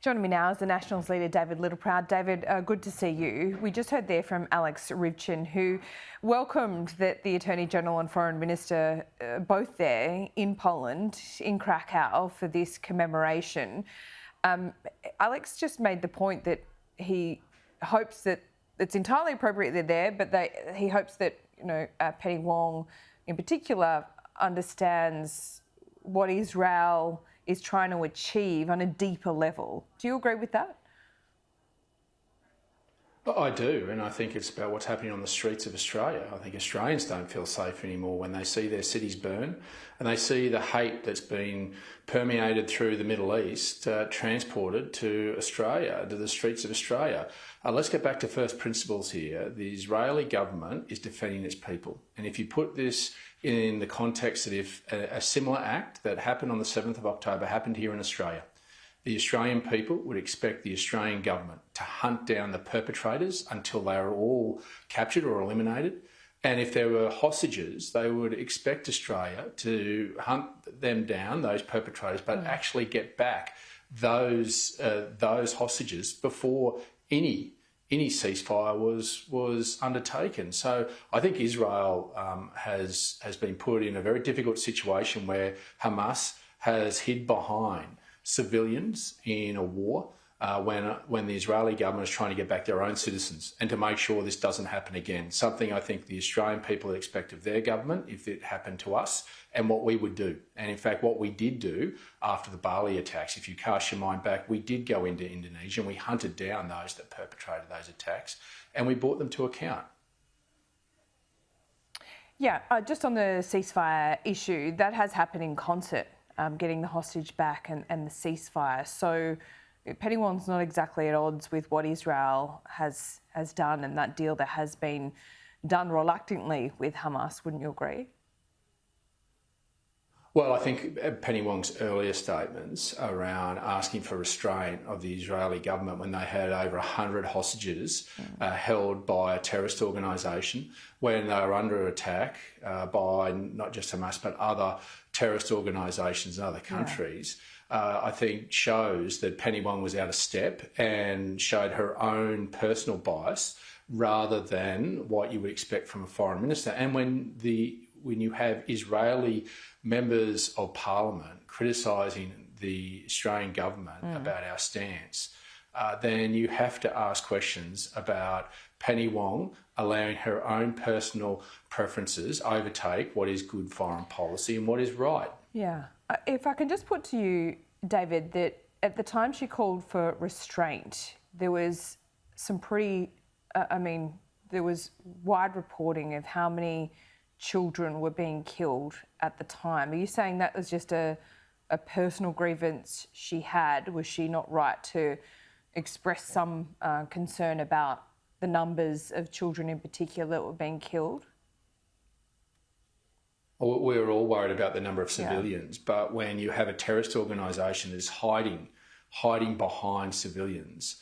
Joining me now is the Nationals leader, David Littleproud. David, good to see you. We just heard there from Alex Rivchin, who welcomed that the Attorney-General and Foreign Minister both there in Poland, in Krakow, for this commemoration. Alex just made the point that he hopes that it's entirely appropriate they're there, but he hopes that, Penny Wong in particular understands what Israel is trying to achieve on a deeper level. Do you agree with that? I do, and I think it's about what's happening on the streets of Australia. I think Australians don't feel safe anymore when they see their cities burn and they see the hate that's been permeated through the Middle East, transported to Australia, to the streets of Australia. Let's get back to first principles here. The Israeli government is defending its people. And if you put this in the context that if a similar act that happened on the 7th of October happened here in Australia, the Australian people would expect the Australian government to hunt down the perpetrators until they are all captured or eliminated. And if there were hostages, they would expect Australia to hunt them down, those perpetrators, but actually get back those hostages before any ceasefire was undertaken. So I think Israel has been put in a very difficult situation where Hamas has hid behind civilians in a war when the Israeli government is trying to get back their own citizens and to make sure this doesn't happen again. Something I think the Australian people would expect of their government if it happened to us, and what we would do. And in fact, what we did do after the Bali attacks, if you cast your mind back, we did go into Indonesia and we hunted down those that perpetrated those attacks and we brought them to account. Yeah, just on the ceasefire issue, that has happened in concert, getting the hostage back and the ceasefire. So Penny Wong's not exactly at odds with what Israel has done, and that deal that has been done reluctantly with Hamas, wouldn't you agree? Well, I think Penny Wong's earlier statements around asking for restraint of the Israeli government when they had over 100 hostages held by a terrorist organisation, when they were under attack by not just Hamas but other terrorist organisations in other countries, I think shows that Penny Wong was out of step and showed her own personal bias rather than what you would expect from a foreign minister. And when you have Israeli members of parliament criticising the Australian government about our stance, then you have to ask questions about Penny Wong allowing her own personal preferences overtake what is good foreign policy and what is right. Yeah. If I can just put to you, David, that at the time she called for restraint, there was some there was wide reporting of how many children were being killed at the time. Are you saying that was just a personal grievance she had? Was she not right to express some concern about the numbers of children in particular that were being killed? We're all worried about the number of civilians, but when you have a terrorist organisation that is hiding behind civilians,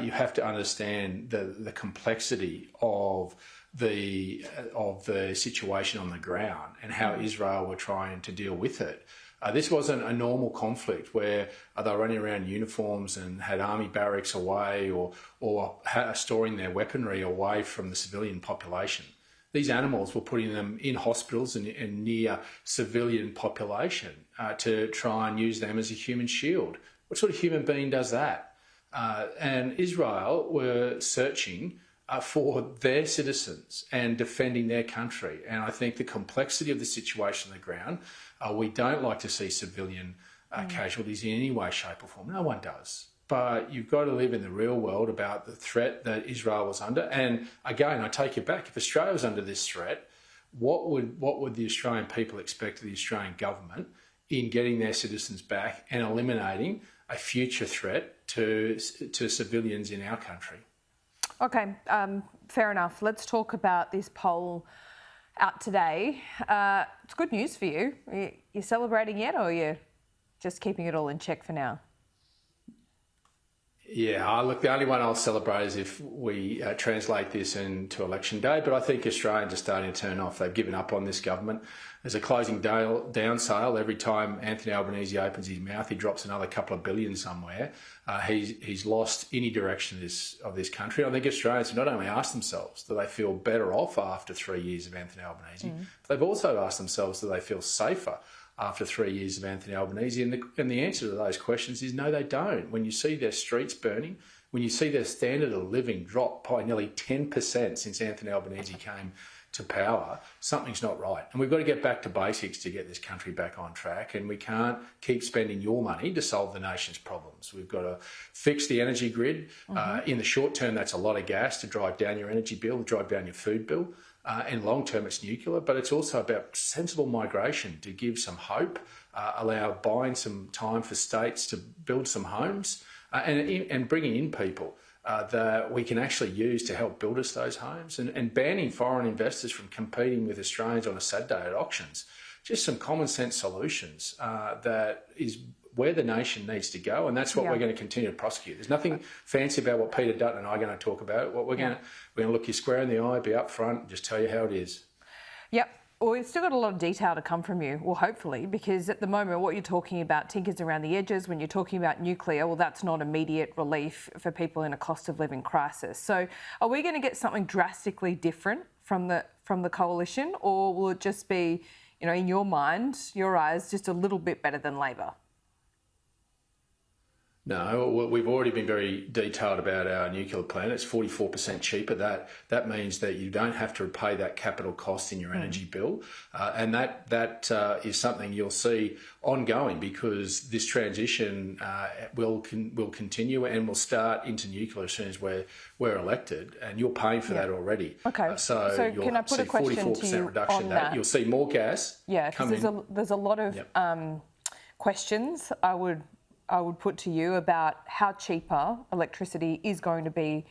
you have to understand the complexity of the situation on the ground and how Israel were trying to deal with it. This wasn't a normal conflict where they were running around in uniforms and had army barracks away or storing their weaponry away from the civilian population. These animals were putting them in hospitals and near civilian population to try and use them as a human shield. What sort of human being does that? And Israel were searching for their citizens and defending their country. And I think the complexity of the situation on the ground, we don't like to see civilian casualties in any way, shape or form. No one does. But you've got to live in the real world about the threat that Israel was under. And again, I take you back. If Australia was under this threat, what would the Australian people expect of the Australian government in getting their citizens back and eliminating a future threat to civilians in our country? Okay, fair enough. Let's talk about this poll out today. It's good news for you. You celebrating yet, or are you just keeping it all in check for now? Yeah, look, the only one I'll celebrate is if we translate this into election day, but I think Australians are starting to turn off. They've given up on this government. There's a closing down sale. Every time Anthony Albanese opens his mouth, he drops another couple of billion somewhere. He's lost any direction of this country. I think Australians have not only asked themselves, do they feel better off after 3 years of Anthony Albanese, but they've also asked themselves, do they feel safer after 3 years of Anthony Albanese? And the answer to those questions is no, they don't. When you see their streets burning, when you see their standard of living drop by nearly 10% since Anthony Albanese came to power, something's not right. And we've got to get back to basics to get this country back on track. And we can't keep spending your money to solve the nation's problems. We've got to fix the energy grid. In the short term, that's a lot of gas to drive down your energy bill, drive down your food bill. And long term, it's nuclear, but it's also about sensible migration to give some hope, allow buying some time for states to build some homes, and bringing in people that we can actually use to help build us those homes, and banning foreign investors from competing with Australians on a Saturday at auctions. Just some common sense solutions that is where the nation needs to go, and that's what we're going to continue to prosecute. There's nothing fancy about what Peter Dutton and I are going to talk about. What we're going to look you square in the eye, be upfront, and just tell you how it is. Yep. Well, we've still got a lot of detail to come from you, well, hopefully, because at the moment what you're talking about tinkers around the edges. When you're talking about nuclear, well, that's not immediate relief for people in a cost of living crisis. So are we going to get something drastically different from the coalition, or will it just be, in your mind, your eyes, just a little bit better than Labor? No, we've already been very detailed about our nuclear plant. It's 44% cheaper. That means that you don't have to pay that capital cost in your energy bill, and that is something you'll see ongoing, because this transition will continue and will start into nuclear as soon as we're elected, and you're paying for that already. Okay. So you'll can I put see a question 44% to you reduction on that? You'll see more gas. Yeah, because there's a lot of questions I would put to you about how cheaper electricity is going to be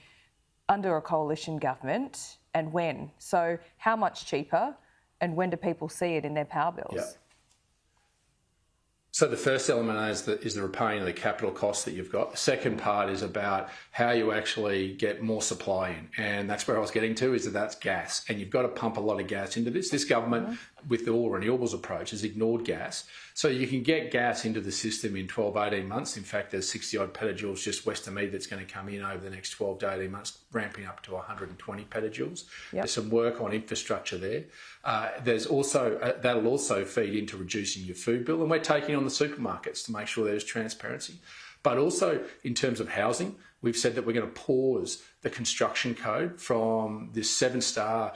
under a coalition government and when. So how much cheaper, and when do people see it in their power bills? Yeah. So the first element is the repaying of the capital costs that you've got. The second part is about how you actually get more supply in. And that's where I was getting to, is that's gas. And you've got to pump a lot of gas into this. This government, with the all renewables approach, has ignored gas. So you can get gas into the system in 12, 18 months. In fact, there's 60 odd petajoules just west of me that's going to come in over the next 12 to 18 months, ramping up to 120 petajoules. There's some work on infrastructure there. There's also, that'll also feed into reducing your food bill. And we're taking on the supermarkets to make sure there's transparency. But also in terms of housing, we've said that we're going to pause the construction code from this 7-star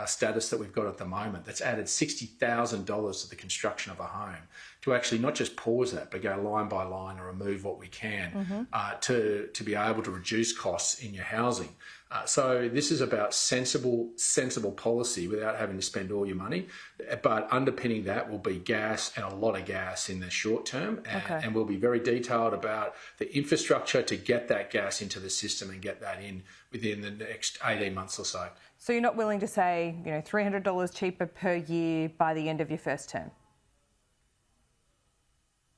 status that we've got at the moment. That's added $60,000 to the construction of a home, to actually not just pause that, but go line by line and remove what we can to be able to reduce costs in your housing. So this is about sensible policy without having to spend all your money. But underpinning that will be gas, and a lot of gas in the short term. And we'll be very detailed about the infrastructure to get that gas into the system and get that in within the next 18 months or so. So you're not willing to say, $300 cheaper per year by the end of your first term?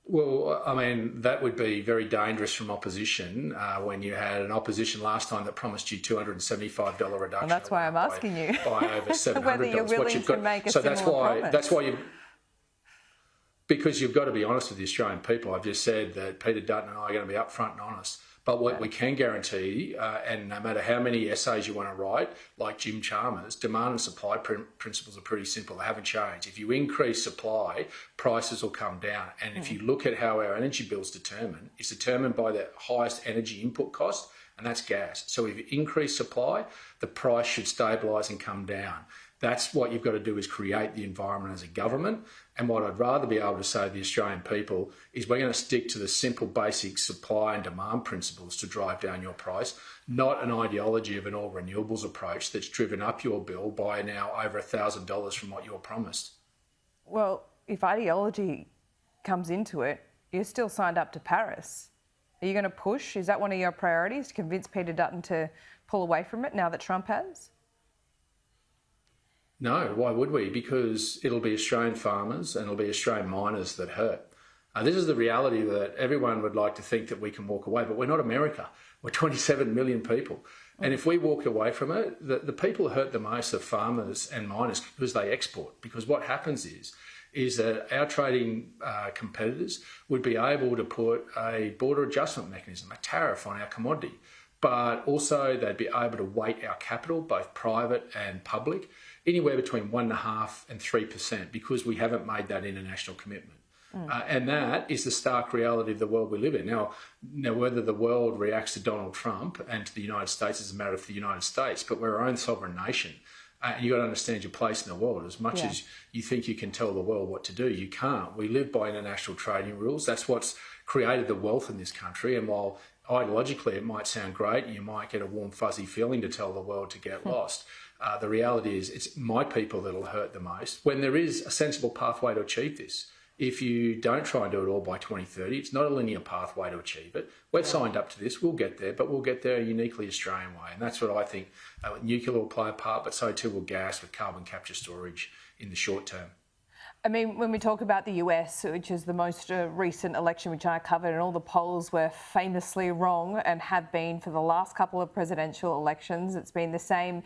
Well, I mean, that would be very dangerous from opposition when you had an opposition last time that promised you $275 reduction. Well, that's why I'm asking you. By over $700. Whether you're willing to make a similar promise. That's why because you've got to be honest with the Australian people. I've just said that Peter Dutton and I are going to be upfront and honest. But what we can guarantee, and no matter how many essays you want to write, like Jim Chalmers, demand and supply principles are pretty simple. They haven't changed. If you increase supply, prices will come down. And if you look at how our energy bill's determined, it's determined by the highest energy input cost, and that's gas. So if you increase supply, the price should stabilise and come down. That's what you've got to do, is create the environment as a government. And what I'd rather be able to say to the Australian people is we're going to stick to the simple basic supply and demand principles to drive down your price, not an ideology of an all renewables approach that's driven up your bill by now over $1,000 from what you're promised. Well, if ideology comes into it, you're still signed up to Paris. Are you going to push? Is that one of your priorities, to convince Peter Dutton to pull away from it now that Trump has? No, why would we? Because it'll be Australian farmers and it'll be Australian miners that hurt. This is the reality that everyone would like to think that we can walk away, but we're not America. We're 27 million people. And if we walk away from it, the people who hurt the most are farmers and miners because they export. Because what happens is that our trading competitors would be able to put a border adjustment mechanism, a tariff on our commodity, but also they'd be able to weight our capital, both private and public, anywhere between 1.5% and 3% because we haven't made that international commitment. And that is the stark reality of the world we live in. Now, whether the world reacts to Donald Trump and to the United States is a matter for the United States, but we're our own sovereign nation. And you've got to understand your place in the world. As much as you think you can tell the world what to do, you can't. We live by international trading rules. That's what's created the wealth in this country. And while ideologically it might sound great, you might get a warm, fuzzy feeling to tell the world to get lost. The reality is it's my people that'll hurt the most when there is a sensible pathway to achieve this. If you don't try and do it all by 2030, it's not a linear pathway to achieve it. We've signed up to this, we'll get there, but we'll get there a uniquely Australian way. And that's what I think nuclear will play a part, but so too will gas with carbon capture storage in the short term. I mean, when we talk about the US, which is the most recent election which I covered, and all the polls were famously wrong and have been for the last couple of presidential elections, it's been the same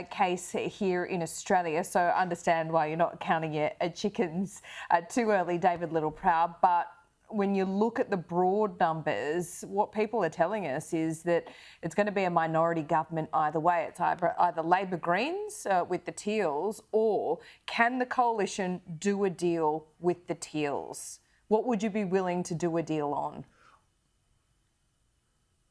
case here in Australia. So I understand why you're not counting your chickens too early, David Littleproud. But when you look at the broad numbers, what people are telling us is that it's going to be a minority government either way. It's either Labor Greens with the Teals, or can the coalition do a deal with the Teals? What would you be willing to do a deal on?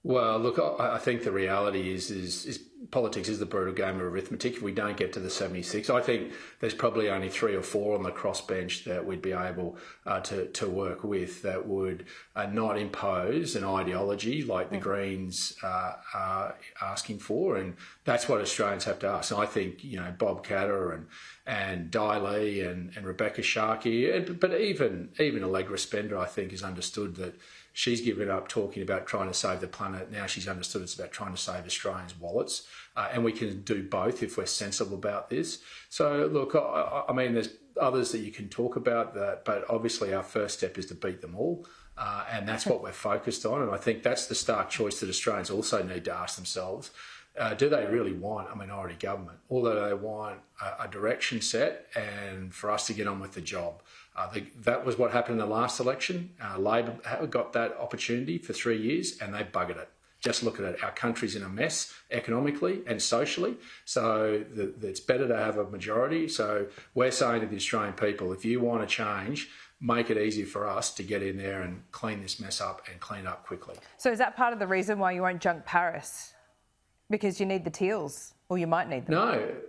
Well, look, I think the reality is politics is the brutal game of arithmetic. If we don't get to the 76, I think there's probably only 3 or 4 on the crossbench that we'd be able to work with that would not impose an ideology like the Greens are asking for, and that's what Australians have to ask. And I think Bob Katter and Di Lee and Rebecca Sharkey, but even Allegra Spender, I think, has understood that. She's given up talking about trying to save the planet. Now she's understood it's about trying to save Australians' wallets. And we can do both if we're sensible about this. So, look, I mean, there's others that you can talk about, but obviously our first step is to beat them all. And that's what we're focused on. And I think that's the stark choice that Australians also need to ask themselves. Do they really want a minority government, or do they want a direction set and for us to get on with the job? That was what happened in the last election. Labor got that opportunity for 3 years and they buggered it. Just look at it. Our country's in a mess economically and socially. So it's better to have a majority. So we're saying to the Australian people, if you want to change, make it easy for us to get in there and clean this mess up and clean it up quickly. So is that part of the reason why you won't junk Paris? Because you need the Teals, or you might need them.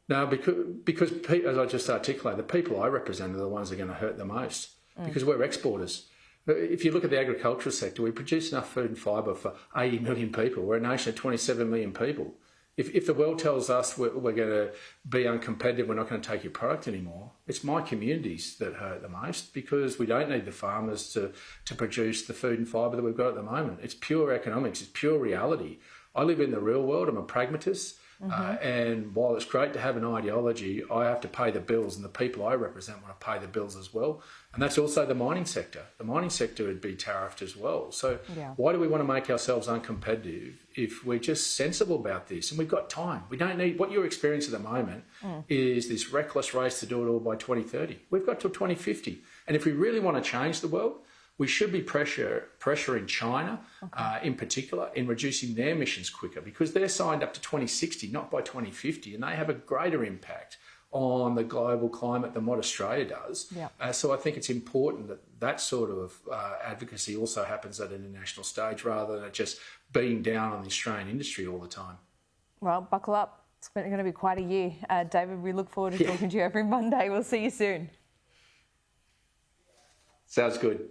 No, because as I just articulated, the people I represent are the ones that are going to hurt the most because we're exporters. If you look at the agricultural sector, we produce enough food and fibre for 80 million people. We're a nation of 27 million people. If the world tells us we're going to be uncompetitive, we're not going to take your product anymore, it's my communities that hurt the most because we don't need the farmers to produce the food and fibre that we've got at the moment. It's pure economics. It's pure reality. I live in the real world. I'm a pragmatist. And while it's great to have an ideology, I have to pay the bills, and the people I represent want to pay the bills as well. And that's also the mining sector. The mining sector would be tariffed as well. So why do we want to make ourselves uncompetitive if we're just sensible about this? And we've got time. We don't need, what you're experiencing at the moment is this reckless race to do it all by 2030. We've got till 2050. And if we really want to change the world, we should be pressuring China, in particular, in reducing their emissions quicker because they're signed up to 2060, not by 2050, and they have a greater impact on the global climate than what Australia does. So I think it's important that sort of advocacy also happens at an international stage rather than just being down on the Australian industry all the time. Well, buckle up. It's going to be quite a year. David, we look forward to talking to you every Monday. We'll see you soon. Sounds good.